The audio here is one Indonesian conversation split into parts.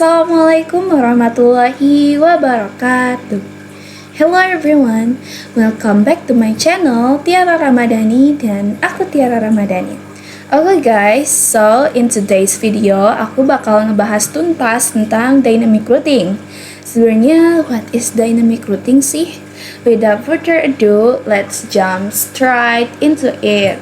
Assalamualaikum warahmatullahi wabarakatuh. Hello everyone, welcome back to my channel Tiara Ramadhani dan aku Tiara Ramadhani. Oke guys, so in today's video aku bakal ngebahas tuntas tentang dynamic routing. Sebenarnya what is dynamic routing sih? Without further ado, let's jump straight into it.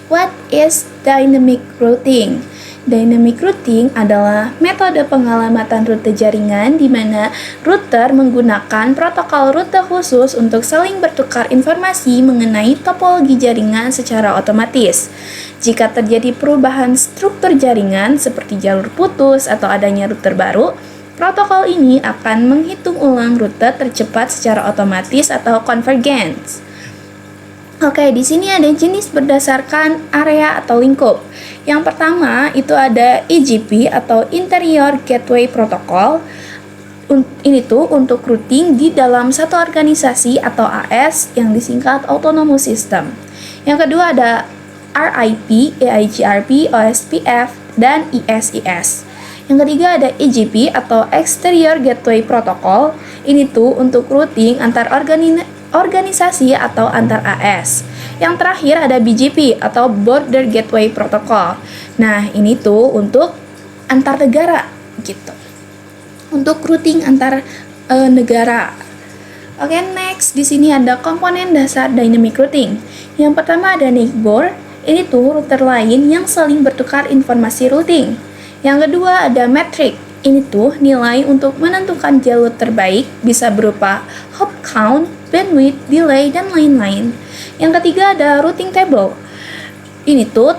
What is dynamic routing? Dynamic routing adalah metode pengalamatan rute jaringan di mana router menggunakan protokol rute khusus untuk saling bertukar informasi mengenai topologi jaringan secara otomatis. Jika terjadi perubahan struktur jaringan seperti jalur putus atau adanya router baru, protokol ini akan menghitung ulang rute tercepat secara otomatis atau convergence. Oke, di sini ada jenis berdasarkan area atau lingkup. Yang pertama itu ada IGP atau Interior Gateway Protocol. Ini tuh untuk routing di dalam satu organisasi atau AS yang disingkat Autonomous System. Yang kedua ada RIP, EIGRP, OSPF, dan ISIS. Yang ketiga ada EGP atau Exterior Gateway Protocol. Ini tuh untuk routing antar organisasi atau antar AS. Yang terakhir ada BGP atau Border Gateway Protocol. Nah, ini tuh untuk antar negara gitu. Untuk routing antar negara. Oke, next di sini ada komponen dasar dynamic routing. Yang pertama ada neighbor. Ini tuh router lain yang saling bertukar informasi routing. Yang kedua ada metric. Ini tuh nilai untuk menentukan jalur terbaik, bisa berupa hop count, bandwidth, delay, dan lain-lain. Yang ketiga ada routing table. Ini tuh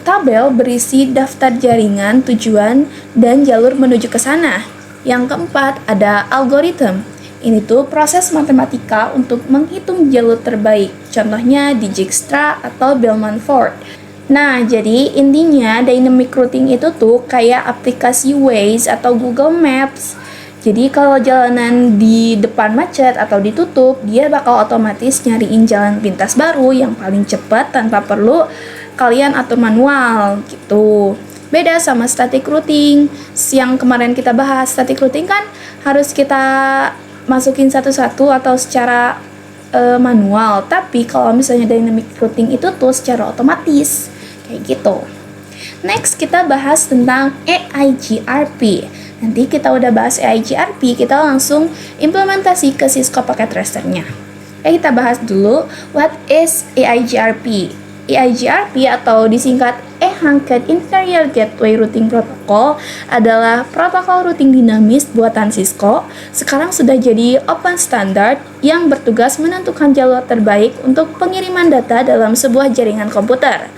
tabel berisi daftar jaringan, tujuan, dan jalur menuju ke sana. Yang keempat ada algorithm. Ini tuh proses matematika untuk menghitung jalur terbaik. Contohnya Dijkstra atau Bellman-Ford. Nah, jadi intinya dynamic routing itu tuh kayak aplikasi Waze atau Google Maps. Jadi kalau jalanan di depan macet atau ditutup, dia bakal otomatis nyariin jalan pintas baru yang paling cepat tanpa perlu kalian atur manual gitu. Beda sama static routing. Yang kemarin kita bahas, static routing kan harus kita masukin satu-satu atau secara manual. Tapi kalau misalnya dynamic routing itu tuh secara otomatis. Kayak gitu. Next kita bahas tentang EIGRP. Nanti kita udah bahas EIGRP, kita langsung implementasi ke Cisco Packet Tracer-nya. Kita bahas dulu what is EIGRP. EIGRP atau disingkat E-Hanked Interior Gateway Routing Protocol adalah protokol routing dinamis buatan Cisco. Sekarang sudah jadi open standard yang bertugas menentukan jalur terbaik untuk pengiriman data dalam sebuah jaringan komputer.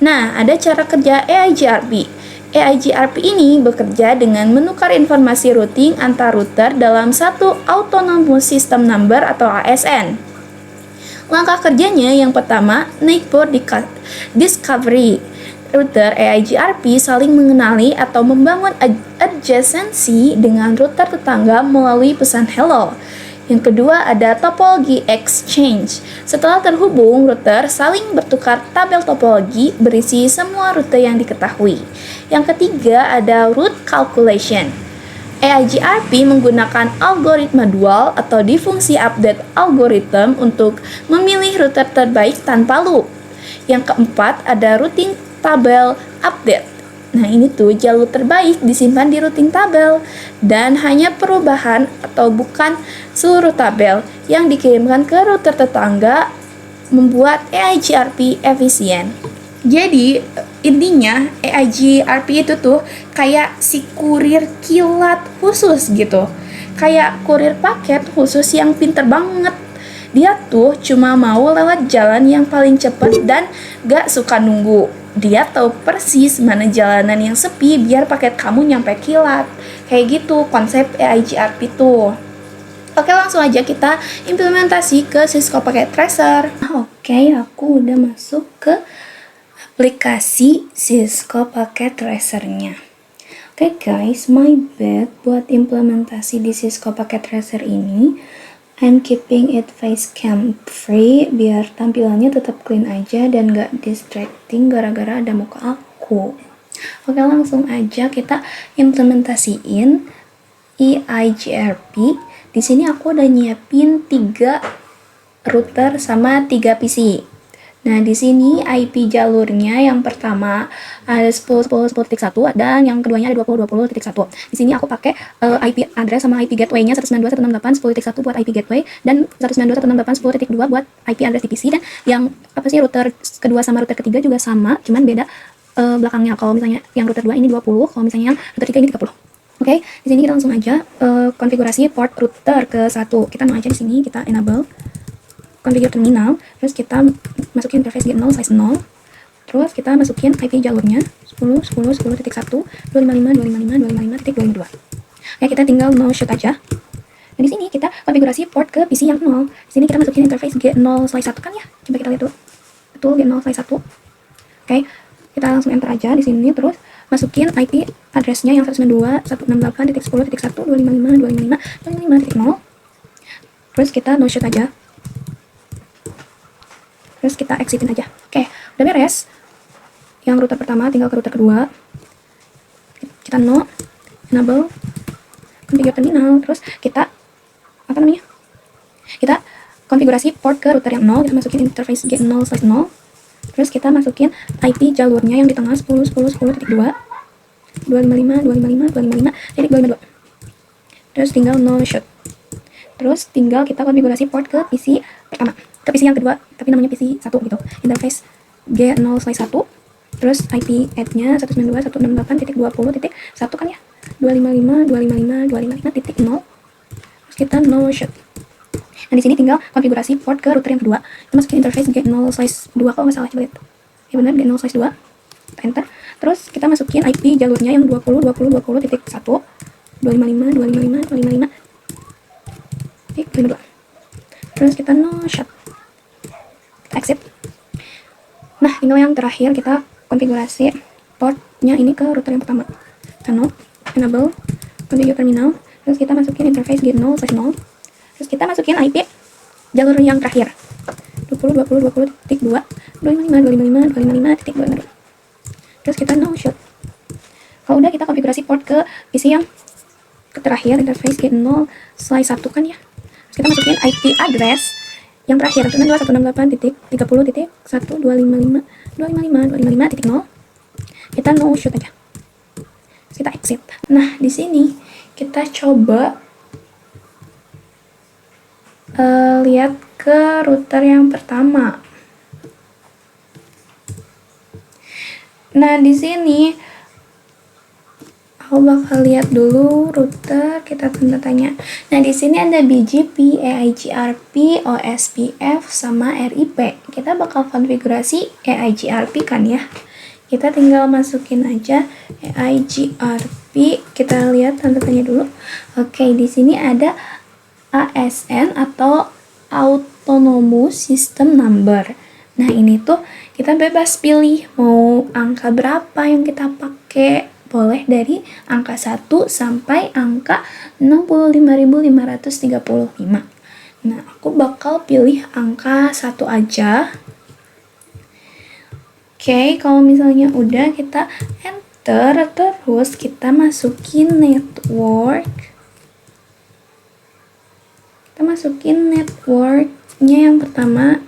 Nah, ada cara kerja EIGRP. EIGRP ini bekerja dengan menukar informasi routing antar router dalam satu Autonomous System Number atau ASN. Langkah kerjanya yang pertama, neighbor discovery. Router EIGRP saling mengenali atau membangun adjacency dengan router tetangga melalui pesan hello. Yang kedua ada topologi exchange. Setelah terhubung, router saling bertukar tabel topologi berisi semua rute yang diketahui. Yang ketiga ada route calculation. EIGRP menggunakan algoritma dual atau difungsi update algorithm untuk memilih router terbaik tanpa loop. Yang keempat ada routing tabel update. Nah, ini tuh jalur terbaik disimpan di routing tabel dan hanya perubahan atau bukan seluruh tabel yang dikirimkan ke router tetangga membuat EIGRP efisien. Jadi, intinya EIGRP itu tuh kayak si kurir kilat khusus gitu. Kayak kurir paket khusus yang pinter banget. Dia tuh cuma mau lewat jalan yang paling cepat dan gak suka nunggu. Dia tahu persis mana jalanan yang sepi biar paket kamu nyampe kilat. Kayak gitu konsep EIGRP tuh. Oke, langsung aja kita implementasi ke Cisco Packet Tracer. Oke, aku udah masuk ke aplikasi Cisco Packet Tracer-nya. Oke guys, my bad buat implementasi di Cisco Packet Tracer ini. I'm keeping it facecam free biar tampilannya tetap clean aja dan gak distracting gara-gara ada muka aku. Oke, langsung aja kita implementasiin EIGRP. Di sini aku udah nyiapin 3 router sama 3 PC. Nah, di sini IP jalurnya yang pertama ada 10.10.10.1 dan yang keduanya ada 20.20.1. Di sini aku pakai IP address sama IP gateway-nya 192.168.10.1 buat IP gateway dan 192.168.10.2 buat IP address di PC. Dan yang router kedua sama router ketiga juga sama, cuman beda belakangnya. Kalau misalnya yang router 2 ini 20, kalau misalnya yang router 3 ini 30. Oke, di sini kita langsung aja konfigurasi port router ke 1. Kita mau aja di sini kita enable configure terminal, terus kita masukin interface get 0 size 0, terus kita masukin IP jalurnya 10.10.10.1 255.255.255.22. Ya, kita tinggal no shoot aja. Nah, di sini kita konfigurasi port ke PC yang 0. Di sini kita masukin interface get 0 size 1 kan ya? Coba kita lihat dulu. Betul, get 0 size 1. Oke, kita langsung enter aja di sini, terus masukin IP addressnya yang 192.168.10.1.255.255.255.0. Terus kita no shoot aja. Terus kita exitin aja. Oke, udah beres. Yang router pertama tinggal ke router kedua. Kita no enable configure terminal. Terus kita kita konfigurasi port ke router yang 0. Kita masukin interface get 0 size 0. Terus kita masukin IP jalurnya yang di tengah 10.10.10.2 255.255.255.252. Terus tinggal no shoot. Terus tinggal kita konfigurasi port ke PC pertama, ke PC yang kedua, tapi namanya PC 1 gitu. Interface G0 size 1. Terus IP add-nya 192.168.20.1 kan ya? 255.255.255.0. Terus kita no shoot. Nah, di sini tinggal konfigurasi port ke router yang kedua. Kita masukin interface G0 size 2 kalau nggak salah, coba lihat. Ya benar, G0 size 2. Kita enter. Terus kita masukin IP jalurnya yang 20.20.20.1 255.255.255.2. Terus kita no shut, kita exit. Nah, tinggal yang terakhir kita konfigurasi portnya ini ke router yang pertama. Kita no enable configure terminal. Terus kita masukin interface get 0 size 0. Terus kita masukin IP jalur yang terakhir 20.20.20.2 255.255.255.252. Terus kita no shut. Kalau udah, kita konfigurasi port ke PC yang terakhir, interface get 0 size 1 kan ya. Kita masukin IP address yang terakhir 192.168.1.255.255.255.0. Kita no shoot aja. Kita exit. Nah, di sini kita coba lihat ke router yang pertama. Nah, di sini aku bakal lihat dulu router, kita tanda tanya. Nah, di sini ada BGP, EIGRP, OSPF, sama RIP. Kita bakal konfigurasi EIGRP kan ya. Kita tinggal masukin aja EIGRP. Kita lihat tanda tanya dulu. Oke, di sini ada ASN atau Autonomous System Number. Nah, ini tuh kita bebas pilih mau angka berapa yang kita pakai. Boleh dari angka 1 sampai angka 65.535. Nah, aku bakal pilih angka 1 aja. Oke, kalau misalnya udah, kita enter, terus kita masukin network. Kita masukin networknya yang pertama,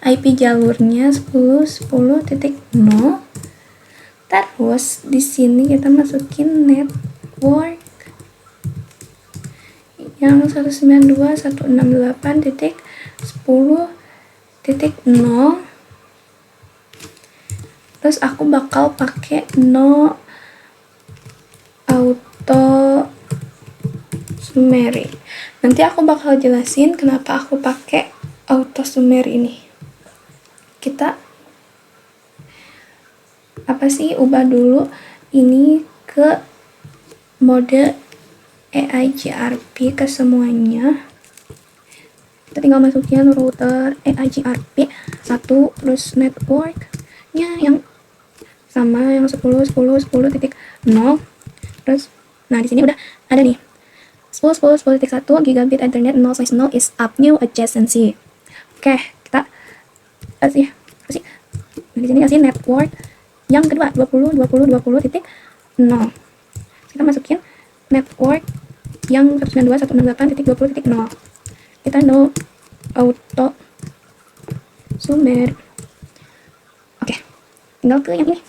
IP jalurnya 10.10.0. Terus di sini kita masukin network yang 192.168.10.0. Terus aku bakal pakai no auto summary. Nanti aku bakal jelasin kenapa aku pakai auto summary ini. Kita ubah dulu ini ke mode EIGRP ke semuanya. Kita tinggal masukin router EIGRP 1, terus networknya yang sama yang 10.10.10.0. Terus nah, di sini udah ada nih 10.10.10.1 gigabit ethernet 0 size 0 is up new adjacency. Oke, kita kasih di sini kasih network Yang kedua 20.20.20.0. Kita masukin network yang 192.168.20.0. Kita no auto sumber. Oke, tinggal ke yang ini.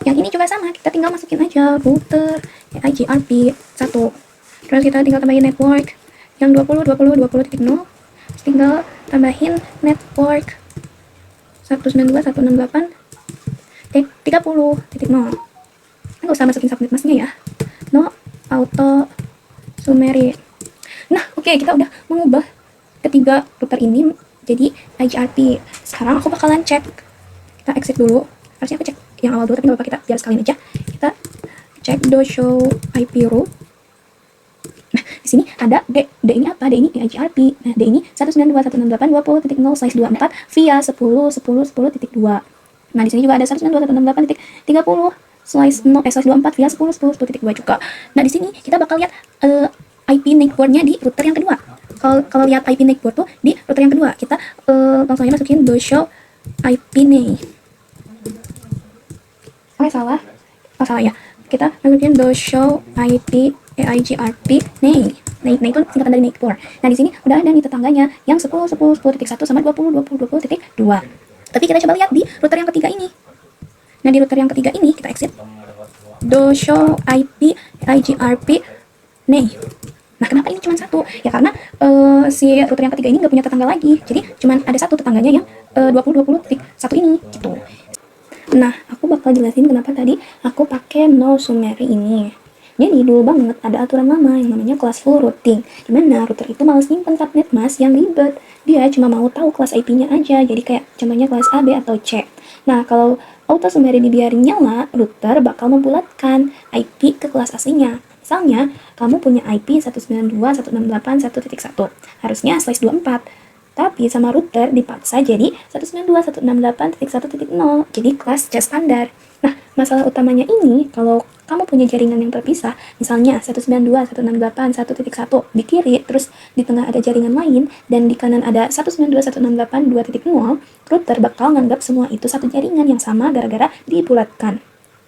Yang ini juga sama, kita tinggal masukin aja router IGRP 1. Terus kita tinggal tambahin network yang 20.20.20.0. Tinggal tambahin network 192.168.30.0. Nggak usah masukin subnet masknya ya. No auto summary. Nah, oke, kita udah mengubah ketiga router ini jadi IGRP. Sekarang aku bakalan cek. Kita exit dulu. Harusnya aku cek yang awal dulu, tapi nggak apa-apa, kita biar sekalian aja. Kita cek do show IP route. Nah, di sini ada D ini apa? D ini IGRP. Nah, D ini 192.168.20.0/24 via 10.10.10.2. Nah, di sini juga ada 192.168.30/24 via 10.10.10.2 juga. Nah, di sini kita bakal lihat IP network-nya di router yang kedua. Kalau lihat IP network tuh di router yang kedua, kita langsung aja masukin do show IP name. Salah ya. Kita masukin do show IP IGRP name. Nah, itu singkatan dari network. Nah, di sini udah ada nih tetangganya yang 10.10.10.1 sama 20.20.20.2. Tapi kita coba lihat di router yang ketiga ini. Nah, di router yang ketiga ini kita exit. Do show IP IGRP name. Nah, kenapa ini cuma satu? Ya karena si router yang ketiga ini nggak punya tetangga lagi. Jadi cuma ada satu tetangganya yang 20.20.1 ini gitu. Nah, aku bakal jelasin kenapa tadi aku pakai no summary ini. Jadi dulu banget ada aturan lama yang namanya classful routing, dimana router itu males nyimpen subnet mask yang ribet. Dia cuma mau tahu kelas IP-nya aja, jadi kayak contohnya kelas A, B, atau C. Nah, kalau auto summary dibiarin nyala, router bakal membulatkan IP ke kelas aslinya. Misalnya, kamu punya IP 192.168.1.1, harusnya /24. Tapi sama router dipaksa jadi 192.168.1.0, jadi kelas C standar. Nah, masalah utamanya ini, kalau kamu punya jaringan yang terpisah, misalnya 192.168.1.1 di kiri, terus di tengah ada jaringan lain, dan di kanan ada 192.168.2.0, router bakal nganggap semua itu satu jaringan yang sama gara-gara dibulatkan.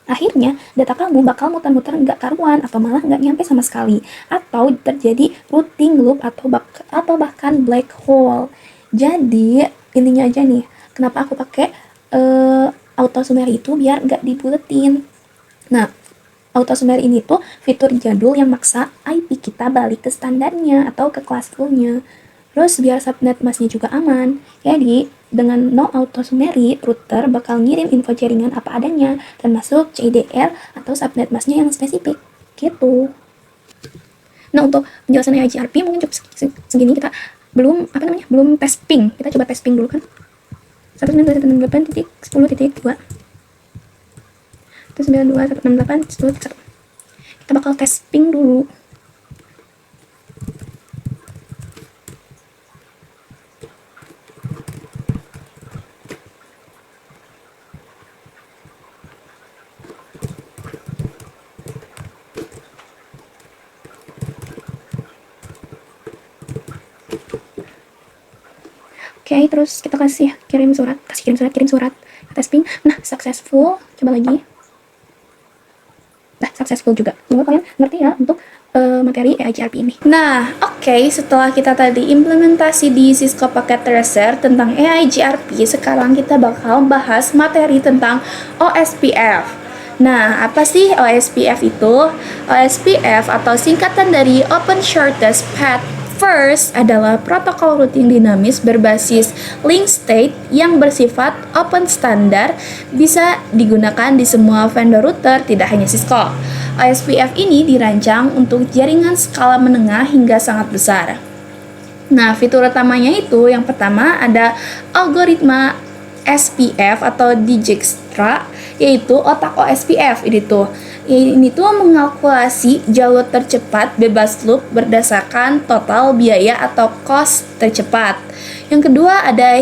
Akhirnya, data kamu bakal muter-muter nggak karuan atau malah nggak nyampe sama sekali. Atau terjadi routing loop atau bahkan black hole. Jadi, intinya aja nih, kenapa aku pakai auto summary itu biar nggak dibuletin. Nah, auto summary ini tuh fitur jadul yang maksa IP kita balik ke standarnya atau ke classful-nya. Terus biar subnet masknya juga aman. Jadi, dengan no auto summary, router bakal ngirim info jaringan apa adanya, termasuk CIDR atau subnet masknya yang spesifik. Gitu. Nah, untuk penjelasan IGRP mungkin cukup segini. Kita belum tes ping. Kita coba tes ping dulu kan. 192.168.10.2. 192.168.10.1. Kita bakal tes ping dulu. Oke, terus kita kirim surat, tes ping. Nah, successful. Coba lagi. Nah, successful juga. Semoga kalian ngerti ya untuk materi IGRP ini. Nah, oke, setelah kita tadi implementasi di Cisco Packet Tracer tentang IGRP, sekarang kita bakal bahas materi tentang OSPF. Nah, apa sih OSPF itu? OSPF atau singkatan dari Open Shortest Path First adalah protokol routing dinamis berbasis link state yang bersifat open standar, bisa digunakan di semua vendor router, tidak hanya Cisco. OSPF ini dirancang untuk jaringan skala menengah hingga sangat besar. Nah, fitur utamanya itu yang pertama ada algoritma SPF atau Dijkstra, yaitu otak OSPF ini tuh mengalkulasi jalur tercepat bebas loop berdasarkan total biaya atau cost tercepat. Yang kedua ada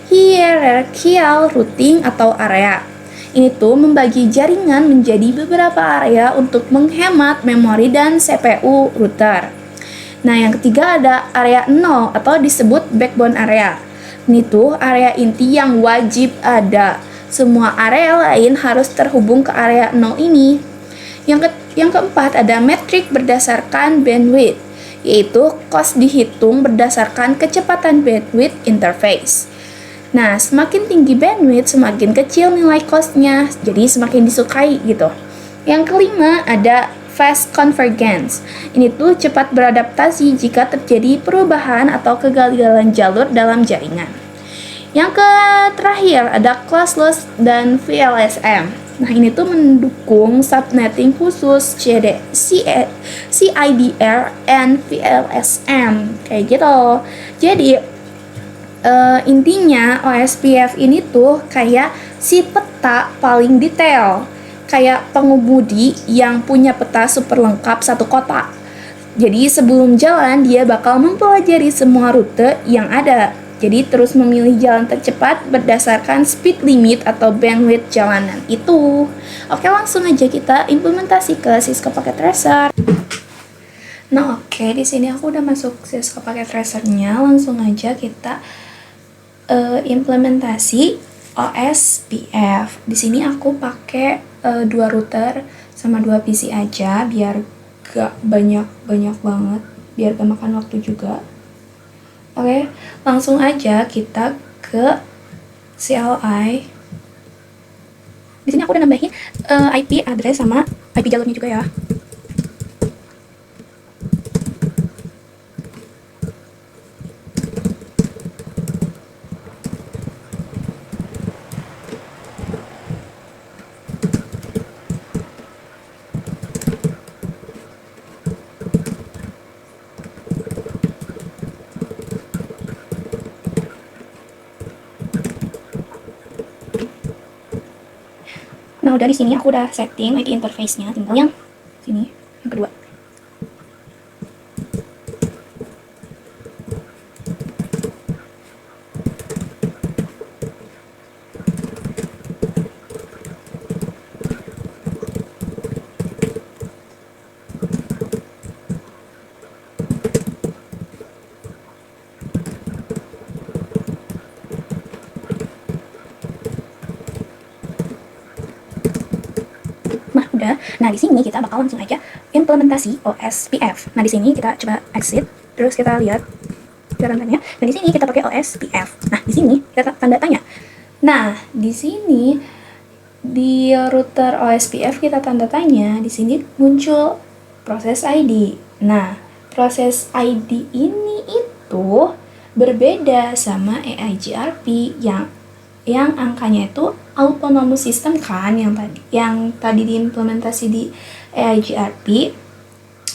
hierarchical routing atau area. Ini tuh membagi jaringan menjadi beberapa area untuk menghemat memori dan CPU router. Nah, yang ketiga ada area 0 atau disebut backbone area. Ini tuh area inti yang wajib ada. semua area lain harus terhubung ke area 0 ini. Yang keempat ada metrik berdasarkan bandwidth, yaitu cost dihitung berdasarkan kecepatan bandwidth interface. Nah, semakin tinggi bandwidth, semakin kecil nilai cost-nya, jadi semakin disukai gitu. Yang kelima ada fast convergence. Ini tuh cepat beradaptasi jika terjadi perubahan atau kegagalan jalur dalam jaringan. Yang terakhir ada classless dan VLSM. Nah, ini tuh mendukung subnetting khusus CIDR and VLSM kayak gitu. Jadi intinya OSPF ini tuh kayak si peta paling detail, kayak pengemudi yang punya peta super lengkap satu kota. Jadi sebelum jalan dia bakal mempelajari semua rute yang ada. Jadi terus memilih jalan tercepat berdasarkan speed limit atau bandwidth jalanan itu. Oke, langsung aja kita implementasi ke Cisco Packet Tracer. Nah, oke, di sini aku udah masuk Cisco Packet Tracer-nya. Langsung aja kita implementasi OSPF. Di sini aku pakai 2 router sama 2 PC aja biar gak banyak banget, biar gak makan waktu juga. Oke, langsung aja kita ke CLI. Di sini aku udah nambahin IP address sama IP jalurnya juga ya. Nah, udah di sini aku udah setting IP interface-nya, tinggal yang sini, yang kedua. Nah, di sini kita bakal langsung aja implementasi OSPF. Nah, di sini kita coba exit, terus kita lihat tanda tanya. Nah, di sini kita pakai OSPF. Nah, di sini kita tanda tanya. Nah, di sini di router OSPF kita tanda tanya, di sini muncul proses ID. Nah, proses ID ini itu berbeda sama EIGRP yang angkanya itu autonomous system kan, yang tadi diimplementasi di EIGRP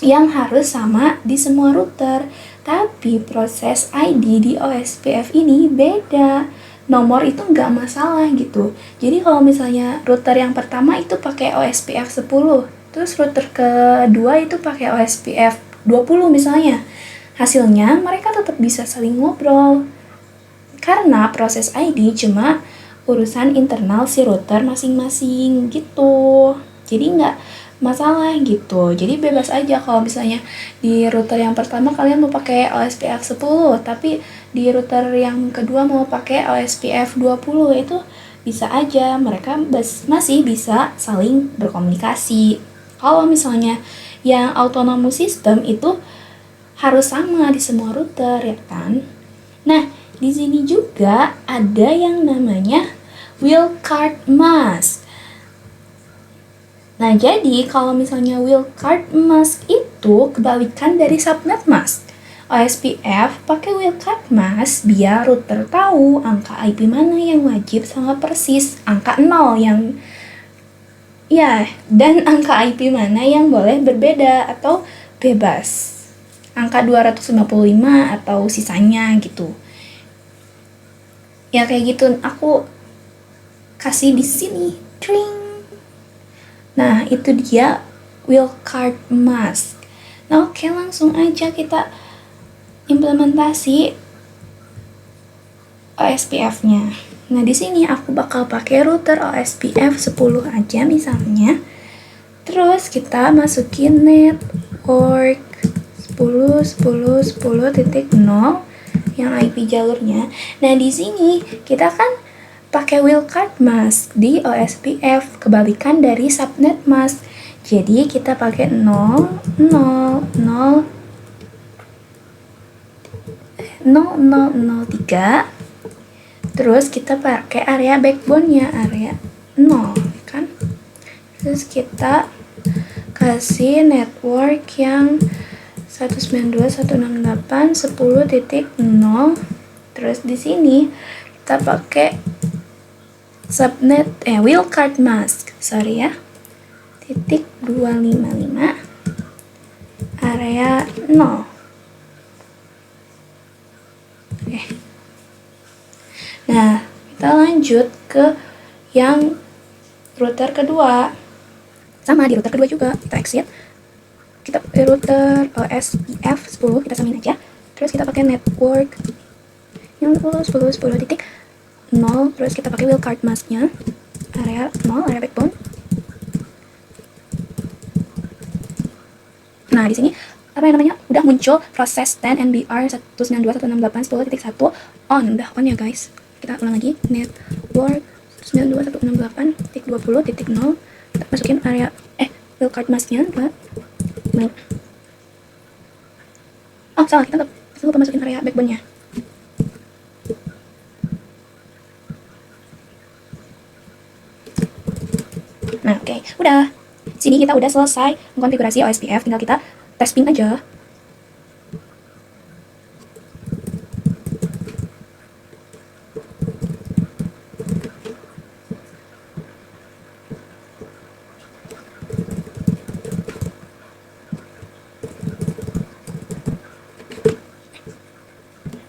yang harus sama di semua router. Tapi proses ID di OSPF ini beda, nomor itu nggak masalah gitu. Jadi kalau misalnya router yang pertama itu pakai OSPF 10, terus router kedua itu pakai OSPF 20 misalnya, hasilnya mereka tetap bisa saling ngobrol karena proses ID cuma urusan internal si router masing-masing gitu. Jadi nggak masalah gitu. Jadi bebas aja kalau misalnya di router yang pertama kalian mau pakai OSPF 10, tapi di router yang kedua mau pakai OSPF 20, itu bisa aja, mereka masih bisa saling berkomunikasi. Kalau misalnya yang autonomous system itu harus sama di semua router ya kan. Nah, di sini juga ada yang namanya wildcard mask. Nah, jadi kalau misalnya wildcard mask itu kebalikan dari subnet mask. OSPF pakai wildcard mask biar router tahu angka IP mana yang wajib sama persis angka 0 yang dan angka IP mana yang boleh berbeda atau bebas. Angka 255 atau sisanya gitu. Ya kayak gitu, aku kasih di sini. Tring. Nah, itu dia wildcard mask. Nah, oke, langsung aja kita implementasi OSPF-nya. Nah, di sini aku bakal pakai router OSPF 10 aja misalnya. Terus kita masukin network 10.10.10.0 yang IP jalurnya. Nah, di sini kita kan pakai wildcard mask di OSPF, kebalikan dari subnet mask. Jadi kita pakai 0, 0, 0, 0003. Terus kita pakai area backbone-nya, area 0, kan? Terus kita kasih network yang 192.168.10.0. Terus di sini kita pakai subnet wildcard mask, ya. Titik 255 area 0. Oke. Nah, kita lanjut ke yang router kedua. Sama di router kedua juga, kita exit. Kita router OSPF 10, kita samain aja. Terus kita pakai network yang 10.10.10.0. Terus kita pakai wildcard mask-nya, area 0, area backbone. Nah, di sini udah muncul proses 10 NBR 192.168.10.1 on, udah on ya guys. Kita ulang lagi, network 192.168.20.0. Kita masukin area wildcard mask-nya. Salah, kita lupa masukin area backbone-nya. Nah, oke, udah. Sini kita udah selesai mengkonfigurasi OSPF, tinggal kita tes ping aja.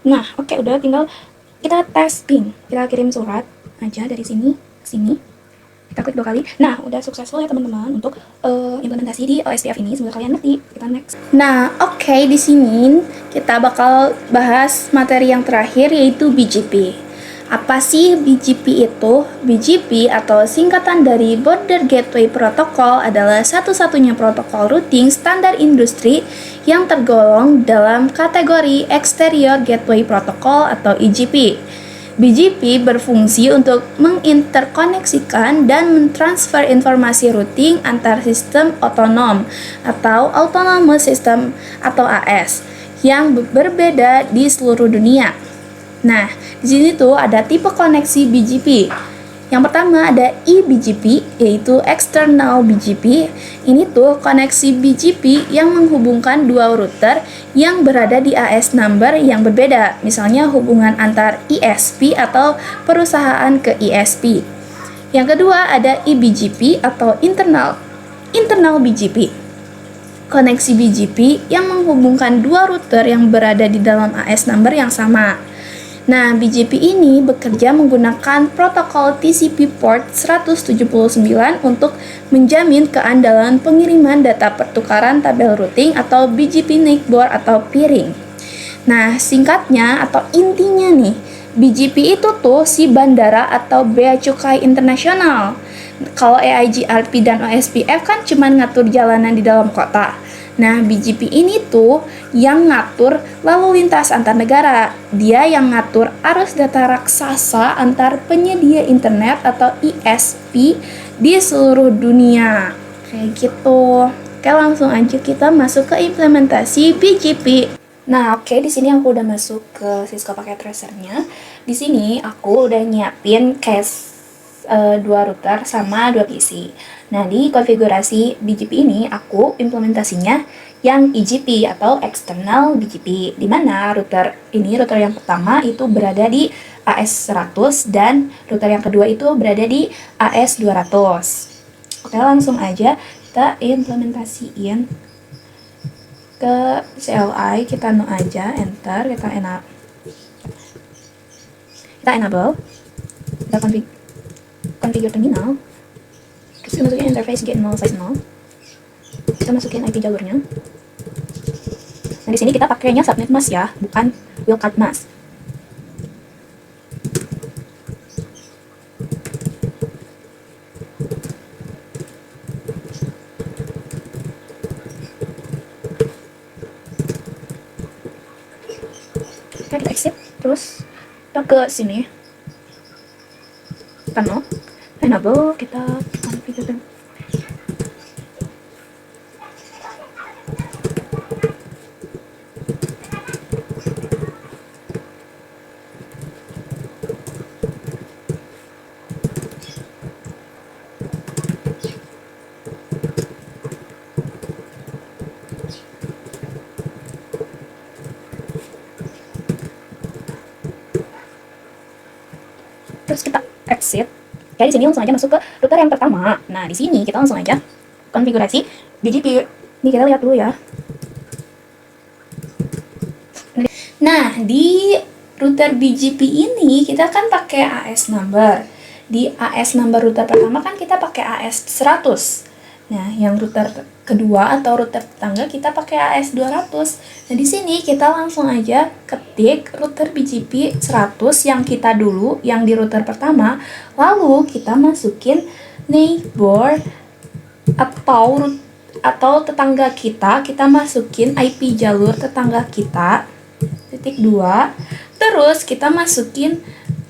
Nah, oke, udah, tinggal kita tes ping. Kita kirim surat aja dari sini ke sini. Kita klik 2 kali. Nah, udah successful ya teman-teman untuk implementasi di OSPF ini. Semoga kalian ngerti. Kita next. Nah, oke, di sini kita bakal bahas materi yang terakhir, yaitu BGP. Apa sih BGP itu? BGP atau singkatan dari Border Gateway Protocol adalah satu-satunya protokol routing standar industri yang tergolong dalam kategori Exterior Gateway Protocol atau EGP. BGP berfungsi untuk menginterkoneksikan dan mentransfer informasi routing antar sistem otonom atau Autonomous System atau AS yang berbeda di seluruh dunia. Nah, di sini tuh ada tipe koneksi BGP. Yang pertama ada eBGP, yaitu External BGP. Ini tuh koneksi BGP yang menghubungkan dua router yang berada di AS number yang berbeda. Misalnya hubungan antar ISP atau perusahaan ke ISP. Yang kedua ada eBGP atau Internal BGP. Koneksi BGP yang menghubungkan dua router yang berada di dalam AS number yang sama. Nah, BGP ini bekerja menggunakan protokol TCP port 179 untuk menjamin keandalan pengiriman data pertukaran tabel routing atau BGP NIC-board atau peering. Nah, singkatnya atau intinya nih, BGP itu tuh si bandara atau bea cukai internasional. Kalau EIGRP dan OSPF kan cuma ngatur jalanan di dalam kota. Nah, BGP ini tuh yang ngatur lalu lintas antar negara. Dia yang ngatur arus data raksasa antar penyedia internet atau ISP di seluruh dunia. Kayak gitu. Oke, langsung aja kita masuk ke implementasi BGP. Nah, oke, di sini aku udah masuk ke Cisco Packet Tracer-nya. Di sini aku udah nyiapin case 2 router sama 2 PC. Nah, di konfigurasi BGP ini aku implementasinya yang EGP atau External BGP, di mana router yang pertama itu berada di AS100 dan router yang kedua itu berada di AS200. Oke, langsung aja kita implementasiin ke CLI. Kita no aja, enter, kita enable, kita configure terminal. Terus kita masukin interface get 0 size 0. Kita masukin IP jalurnya. Nah, di sini kita pakainya subnet mask ya, bukan wildcard mask. Oke, kita exit, terus kita ke sini. Tano, enable kita configure. Terus kita exit. Kayak di sini langsung aja masuk ke router yang pertama. Nah, di sini kita langsung aja konfigurasi BGP. Ini kita lihat dulu ya. Nah, di router BGP ini kita kan pakai AS number. Di AS number router pertama kan kita pakai AS 100. Nah, yang router kedua atau router tetangga kita pakai AS 200. Nah, di sini kita langsung aja ketik router BGP 100 yang kita dulu, yang di router pertama, lalu kita masukin neighbor atau tetangga kita masukin IP jalur tetangga kita, titik 2, terus kita masukin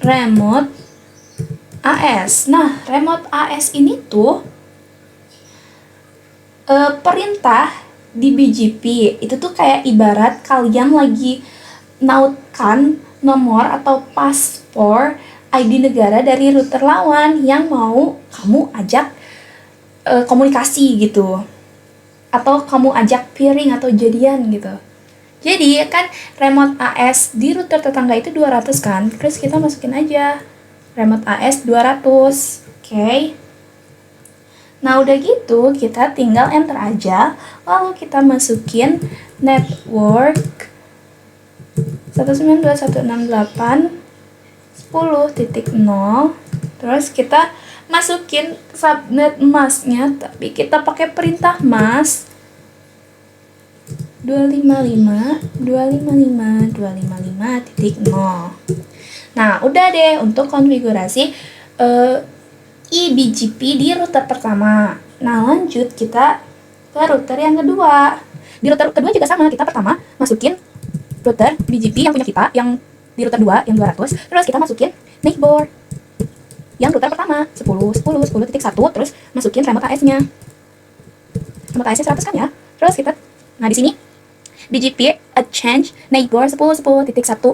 remote AS. Nah, remote AS ini tuh perintah di BGP itu tuh kayak ibarat kalian lagi nautkan nomor atau paspor ID negara dari router lawan yang mau kamu ajak komunikasi gitu, atau kamu ajak peering atau jadian gitu. Jadi kan remote AS di router tetangga itu 200 kan, terus kita masukin aja remote AS 200. Oke. Nah, udah gitu, kita tinggal enter aja, lalu kita masukin network 192.168.10.0, terus kita masukin subnet masknya, tapi kita pakai perintah mask 255.255.255.0. Nah, udah deh untuk konfigurasi eBGP di router pertama. Nah, lanjut kita ke router yang kedua. Di router kedua juga sama, kita pertama masukin router BGP yang punya kita, yang di router 2, yang 200, terus kita masukin neighbor yang router pertama, 10.10.10.1, terus masukin remote AS-nya. Remote AS-nya 100 kan ya? Terus kita, nah di sini BGP change neighbor 10.10.1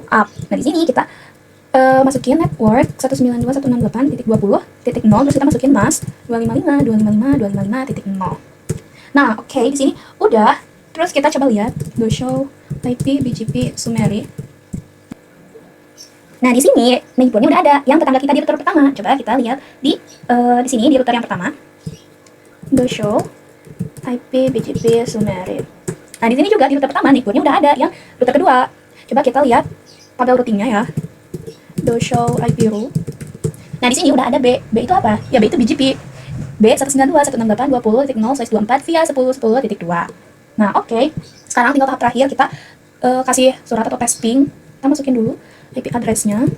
up. Nah, di sini kita masukin network 192.168.20.0, terus kita masukin mask 255.255.255.0. Nah, oke, di sini udah. Terus kita coba lihat do show IP BGP summary. Nah, di sini neighbornya udah ada yang tetangga kita di router pertama. Coba kita lihat di sini di router yang pertama. Do show IP BGP summary. Nah, di sini juga di router pertama neighbornya udah ada yang router kedua. Coba kita lihat tabel routingnya ya. Do show IP rule. Nah, di sini udah ada B. B itu apa? Ya, B itu BGP. B 192.168.20.0/24 via 10.10.2. Nah, oke. Sekarang tinggal tahap terakhir, kita kasih surat atau test ping. Kita masukin dulu IP address-nya.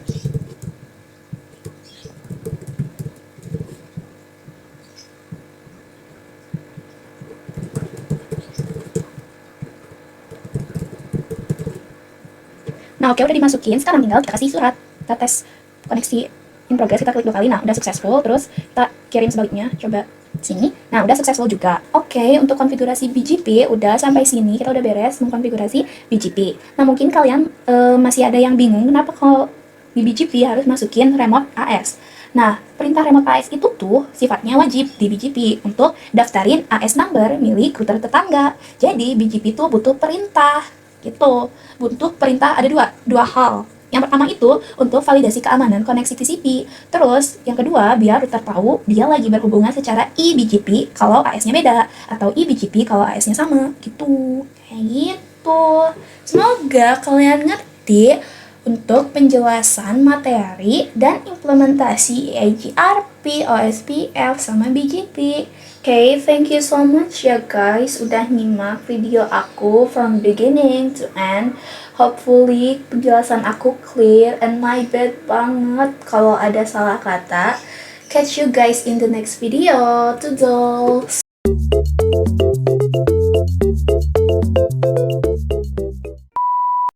Nah, oke, udah dimasukin. Sekarang tinggal kita kasih surat. Kita tes koneksi in progress, kita klik 2 kali. Nah, udah successful. Terus kita kirim sebaliknya. Coba sini. Nah, udah successful juga. Oke, untuk konfigurasi BGP udah sampai sini. Kita udah beres mengkonfigurasi BGP. Nah, mungkin kalian masih ada yang bingung kenapa kalau di BGP harus masukin remote AS. Nah, perintah remote AS itu tuh sifatnya wajib di BGP untuk daftarin AS number milik router tetangga. Jadi, BGP tuh butuh perintah gitu. Butuh perintah, ada dua hal. Yang pertama itu untuk validasi keamanan koneksi TCP. Terus yang kedua biar router tahu dia lagi berhubungan secara eBGP kalau AS-nya beda, atau eBGP kalau AS-nya sama gitu. Kayak gitu. Semoga kalian ngerti untuk penjelasan materi dan implementasi EIGRP, OSPF, sama BGP. Okay, thank you so much ya guys udah nyimak video aku from beginning to end. Hopefully penjelasan aku clear, and my bad banget kalau ada salah kata. Catch you guys in the next video. Toodles!